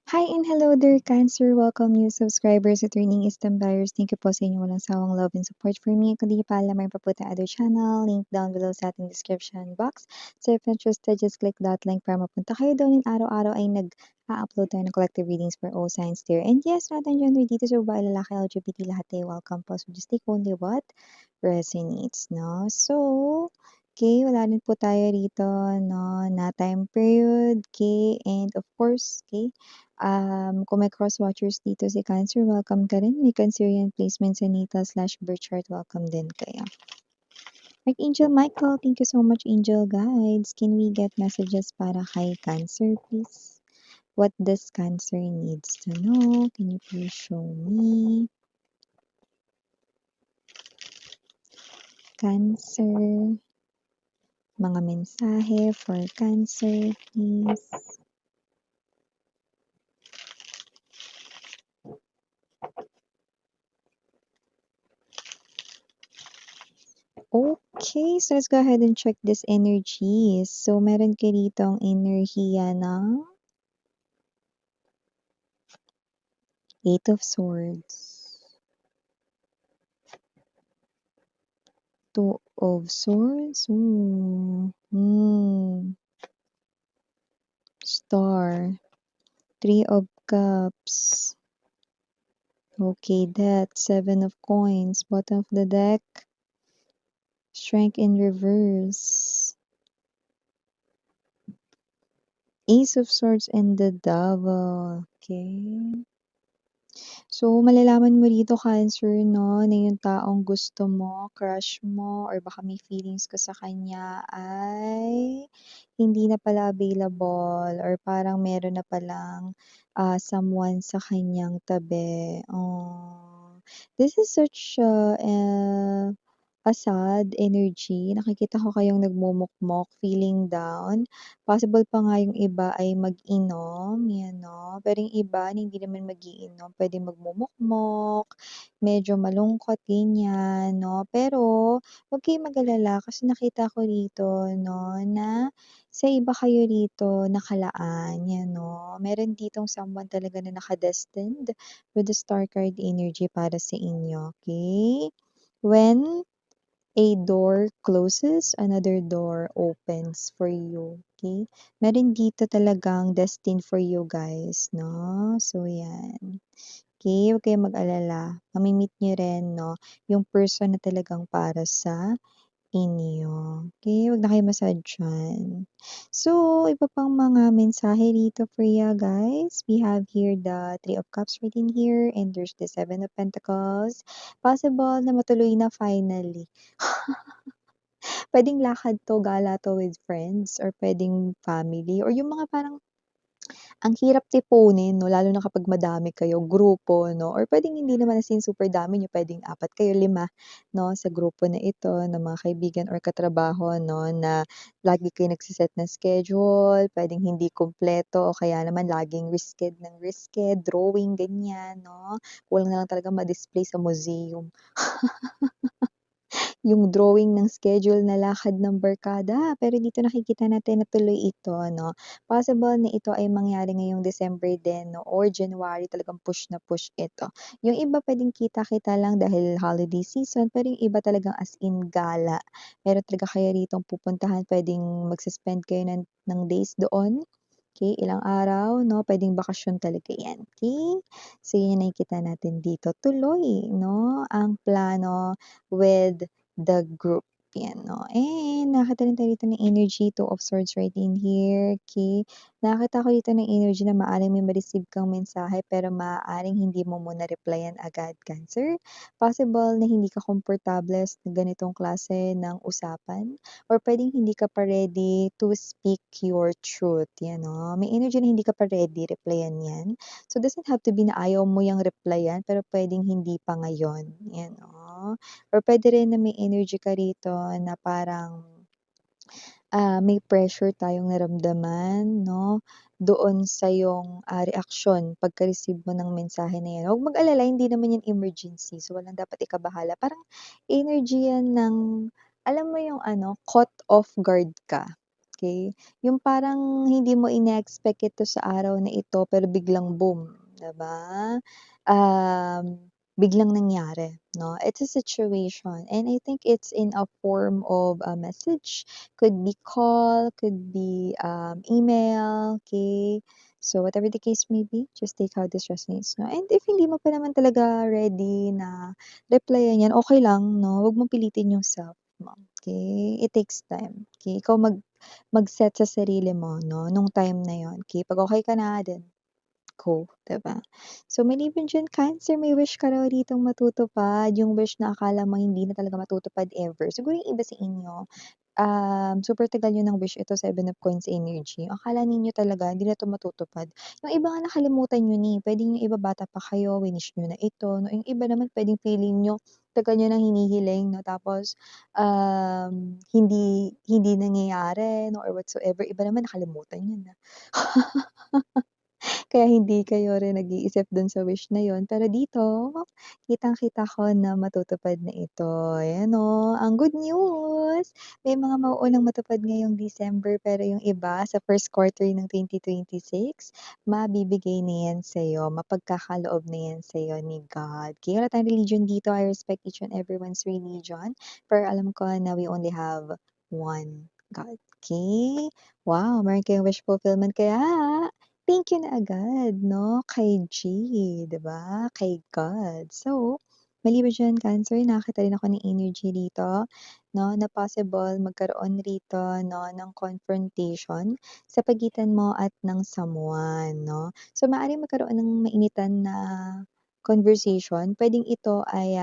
Hi and hello there, Cancer. Welcome new subscribers, returning Eastern buyers. Thank you po sa inyong walang sawang love and support for me. Kung di niyo pa alam, mayroon pa po tayong other channel. Link down below sa ating description box. So if interested, just click that link para mapunta kayo doon. Araw-araw ay nag-upload tayo ng collective readings for all signs there. And yes, natin gender dito sa babae, lalaki, LGBT, lahat ay welcome po. So just take only what resonates, no? So, okay, wala din po tayo rito, no, na time period, okay, and of course, okay, kung may cross-watchers dito si Cancer, welcome ka rin. May Cancerian placement sa natal/birth chart, welcome din kayo. Archangel Michael, thank you so much, Angel Guides. Can we get messages para kay Cancer, please? What does Cancer needs to know? Can you please show me? Cancer, mga mensahe for Cancer, please. Okay, so let's go ahead and check this energy. So, meron ka ditong enerhiya ng Eight of Swords, Two of Swords, Star, Three of Cups, okay, that, Seven of Coins, bottom of the deck, Strength in reverse, Ace of Swords, and the Devil, okay. So, malalaman mo dito, Cancer, no, na yung taong gusto mo, crush mo, or baka may feelings ka sa kanya ay hindi na pala available or parang meron na palang someone sa kanyang tabi. Oh, this is such a sad energy. Nakikita ko kayong nagmumukmok, feeling down. Possible pa nga yung iba ay mag-inom, yan 'no. Pero yung iba na hindi naman mag-iinom, puwedeng magmumukmok, medyo malungkot, ganyan 'no. Pero huwag kayong mag-alala kasi nakita ko rito 'no, na sa iba kayo rito nakalaan, yan 'no. Meron ditong someone talaga na naka-destined with the star card energy para sa inyo, okey? When a door closes, another door opens for you, okay? Meron dito talagang destined for you guys, 'no? So, yan. Okay, huwag kayong mag-alala. Mami-meet niyo rin, 'no, yung person na talagang para sa inyo. Okay, huwag na kayong ma-sad diyan. So, iba pang mga mensahe dito for you guys. We have here the Three of Cups right in here and there's the Seven of Pentacles. Possible na matuloy na finally. Puwedeng lakad 'to, gala 'to with friends or puwedeng family or yung mga parang ang hirap tipunin 'no, lalo na kapag madami kayo, grupo 'no, or puwedeng hindi naman as in super dami niyo, puwedeng 4 kayo, 5 'no, sa grupo na ito ng mga kaibigan or katrabaho 'no, na lagi kayo nagse-set ng schedule, puwedeng hindi kumpleto o kaya naman laging risked ng risked, drawing ganyan 'no. Kulang na lang talaga ma-display sa museum. Yung drawing ng schedule na lakad ng barkada. Pero dito nakikita natin na tuloy ito 'no. Possible na ito ay mangyari ngayong December din 'no or January, talagang push na push ito. Yung iba puwedeng kita-kita lang dahil holiday season, pero yung iba talagang as in gala. Meron talaga kayo ritong pupuntahan, puwedeng magse-spend kayo ng days doon, okey, ilang araw 'no, puwedeng bakasyon talaga 'yan, okey? So, yun yung nakikita natin dito. Tuloy 'no, ang plano with the group, 'yan 'no. And nakakita rin tayo dito ng energy, Two of Swords right in here, okey. Nakakita ko dito ng energy na maaaring may ma-receive kang mensahe pero maaaring hindi mo muna replyan agad, Cancer. Possible na hindi ka komportable sa ganitong klase ng usapan or puwedeng hindi ka pa ready to speak your truth, 'yan 'no. May energy na hindi ka pa ready replyan 'yan. So, doesn't have to be na ayaw mo yang replyan pero puwedeng hindi pa ngayon, 'yan 'no. Or puwede rin na may energy ka rito na parang, may pressure tayong naramdaman 'no, doon sa iyong, reaksyon pagka-receive mo ng mensahe na 'yan. Huwag mag-alala, hindi naman 'yan emergency, so walang dapat ikabahala. Parang energy 'yan ng alam mo yung ano, caught off guard ka. okey? Yung parang hindi mo ine-expect ito sa araw na ito pero biglang boom, 'di ba? Biglang nangyari 'no? It's a situation and I think it's in a form of a message, could be call, could be, email, okey? So, whatever the case may be, just take how this resonates 'no, and if hindi mo pa naman talaga ready na replyan 'yan, okey lang 'no, wag mong pilitin yung self mo, okey? It takes time, okey? Ikaw mag-set sa sarili mo 'no, nung time na yun, okey? 'Pag okey ka na, then go, 'di ba? So, maliban diyan, Cancer, may wish ka raw ditong matutupad, yung wish na akala mo hindi na talaga matutupad ever. Siguro yung iba sa inyo, super tagal niyo ng wish ito, Seven of Coins energy. Akala ninyo talaga hindi na 'to matutupad. Yung iba nga nakalimutan niyo na, eh, puwedeng yung iba bata pa kayo, winish niyo na ito 'no, yung iba naman puwedeng feeling niyo tagal niyo ng hinihiling 'no, tapos, hindi hindi nangyayari 'no or whatsoever, iba naman nakalimutan niyo na. Kaya hindi kayo rin nag-iisip dun sa wish na yun, pero dito kitang-kita ko na matutupad na ito. Ayan oh, ang good news, may mga mauunang matupad ngayong December pero yung iba sa first quarter ng 2026 mabibigay na yan sa'yo, mapagkakaloob na yan sa'yo ni God. Okey, wala tayong religion dito, I respect each and everyone's religion, pero alam ko na we only have one God, okey? Wow, meron kayong wish fulfillment kaya thank you na agad 'no, kay G, 'di ba, kay God. So, maliban diyan, Cancer, nakakita rin ako ng energy rito 'no, na possible magkaroon rito 'no, ng confrontation sa pagitan mo at ng someone 'no. So, maaaring magkaroon ng mainitan na conversation, puwedeng ito ay,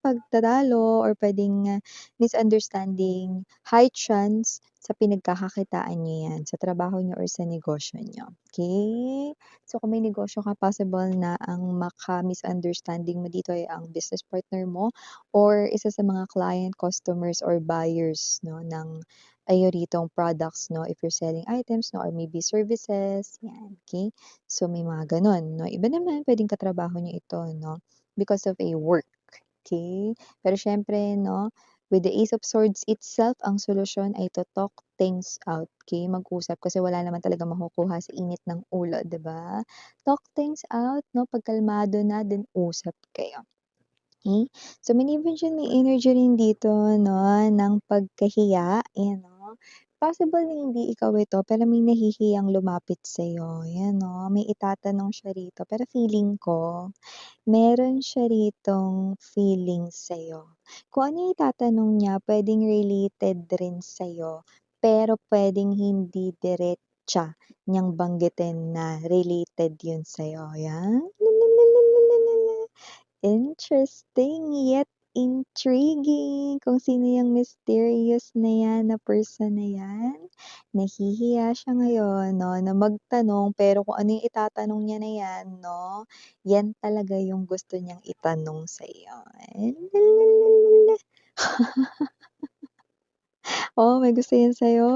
pagtatalo or puwedeng misunderstanding. High chance sa pinagkakakitaan niyo 'yan, sa trabaho niyo or sa negosyo niyo, okey? So, kung may negosyo ka, possible na ang maka-misunderstanding mo dito ay ang business partner mo or isa sa mga client, customers or buyers 'no, ng ritong products 'no, if you're selling items 'no or maybe services, 'yan, okey? So, may mga gano'n 'no. Iba naman puwedeng katrabaho niyo ito 'no, because of a work, okey? Pero siyempre 'no, with the Ace of Swords itself, ang solusyon ay to talk things out, okey? Mag-usap kasi wala naman talagang makukuha sa init ng ulo, 'di ba? Talk things out 'no, 'pag kalmado na, then usap kayo, okey? So, maliban diyan, may energy rin dito 'no, ng pagkahiya, ayan 'no. Possible na hindi ikaw ito, pero may nahihiyang lumapit sa'yo, 'yan 'no. May itatanong siya rito, pero feeling ko meron siya ritong feelings sa'yo. Kung ano yung itatanong niya puwedeng related rin sa'yo, pero puwedeng hindi diretsa niyang banggitin na related yun sa'yo, 'yan. Interesting yet intriguing kung sino yang mysterious na 'yan na person na 'yan. Nahihiya siya ngayon 'no, na magtanong pero kung ano yung itatanong niya na 'yan 'no, 'yan talaga yung gusto niyang itanong sa'yo. Oo, may gusto 'yan sa'yo.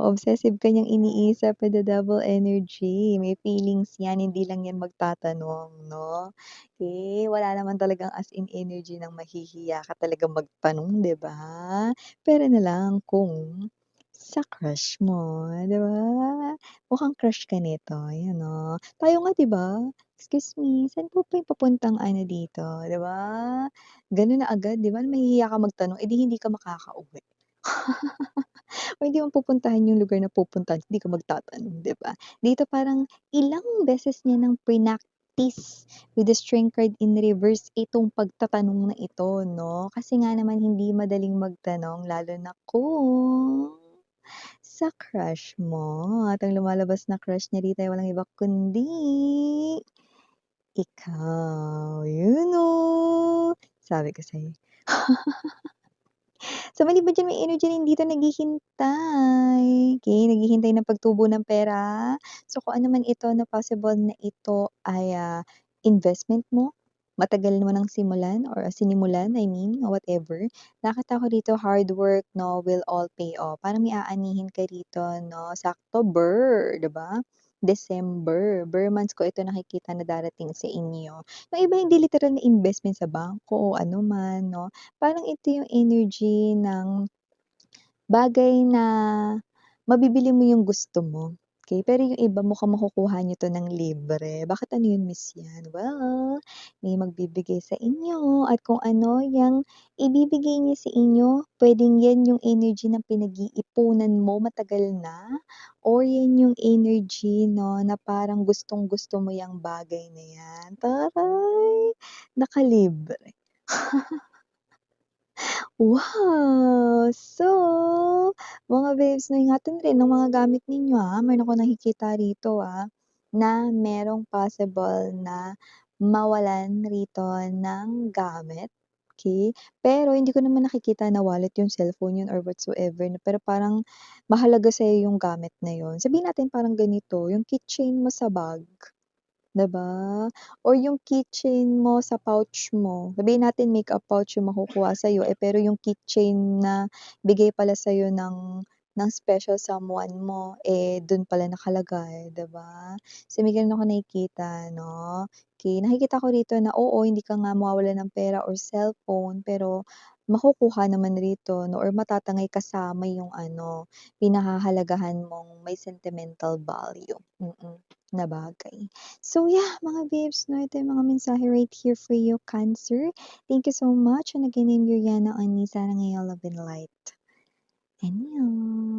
Obsessive ka niyang iniisip with the devil energy. May feelings 'yan, hindi lang 'yan magtatanong 'no. Eh, wala naman talagang as in energy ng mahihiya ka talagang magtanong, 'di ba? Puwera na lang kung sa crush mo, 'di ba? Mukhang crush ka nito, ayan oh. Tayo nga 'di ba? "Excuse me, saan po ba yung papuntang ano dito?" 'Di ba? Gano'n na agad, 'di ba? Mahihiya ka magtanong, eh, di hindi ka makakauwi. O hindi mo pupuntahan yung lugar na pupuntahan, hindi ka magtatanong, 'di ba? Dito parang ilang beses niya ng prinactice with the Strength card in reverse itong pagtatanong na ito 'no, kasi nga naman hindi madaling magtanong lalo na kung sa crush mo at ang lumalabas na crush niya dito ay walang iba kundi ikaw. Yun oh, sabi ko sa'yo. So, maliban diyan, may energy rin dito naghihintay, okey, naghihintay ng pagtubo ng pera. So, kung ano man ito na possible na ito ay, investment mo, matagal mo ng simulan or sinimulan, I mean, whatever. Nakita ko dito hard work 'no, will all pay off. Parang may aanihin ka rito 'no, sakto Ber, 'di ba? December, Ber months ko ito nakikita na darating sa inyo. Yung iba hindi literal na investment sa bangko o ano man 'no, parang ito yung energy ng bagay na mabibili mo yung gusto mo, okey? Pero yung iba mukhang makukuha niyo 'to ng libre, bakit ano yun miss yan? Well, may magbibigay sa inyo at kung ano yang ibibigay niya sa inyo, puwedeng yan yung energy na pinag-iipunan mo matagal na or yan yung energy 'no, na parang gustong-gusto mo yang bagay na yan. Taray! Nakalibre. Wow! So, mga babes 'no, ingatan rin ang mga gamit ninyo, meron akong nakikita rito, na merong possible na mawalan rito ng gamit, okey? Pero hindi ko naman nakikita na wallet yung cellphone yun or whatsoever 'no, pero parang mahalaga sa'yo yung gamit na yun. Sabihin natin parang ganito, yung keychain mo sa bag. 'Di ba? Or yung keychain mo sa pouch mo, sabihin natin makeup pouch yung makukuha sa'yo, pero yung keychain na bigay pala sa'yo ng special someone mo, dun pala nakalagay, 'di ba? So, may gano'n ako nakikita 'no. Okey, nakikita ko rito na oo, hindi ka nga mawawalan ng pera or cellphone, pero makukuha naman rito 'no or matatangay kasama yung ano, pinahahalagahan mong may sentimental value, na bagay. So yeah, mga babes 'no, ito yung mga mensahe right here for you, Cancer. Thank you so much and again, I'm Yuriana on Sana Ngayong Love and Light. Annyeong.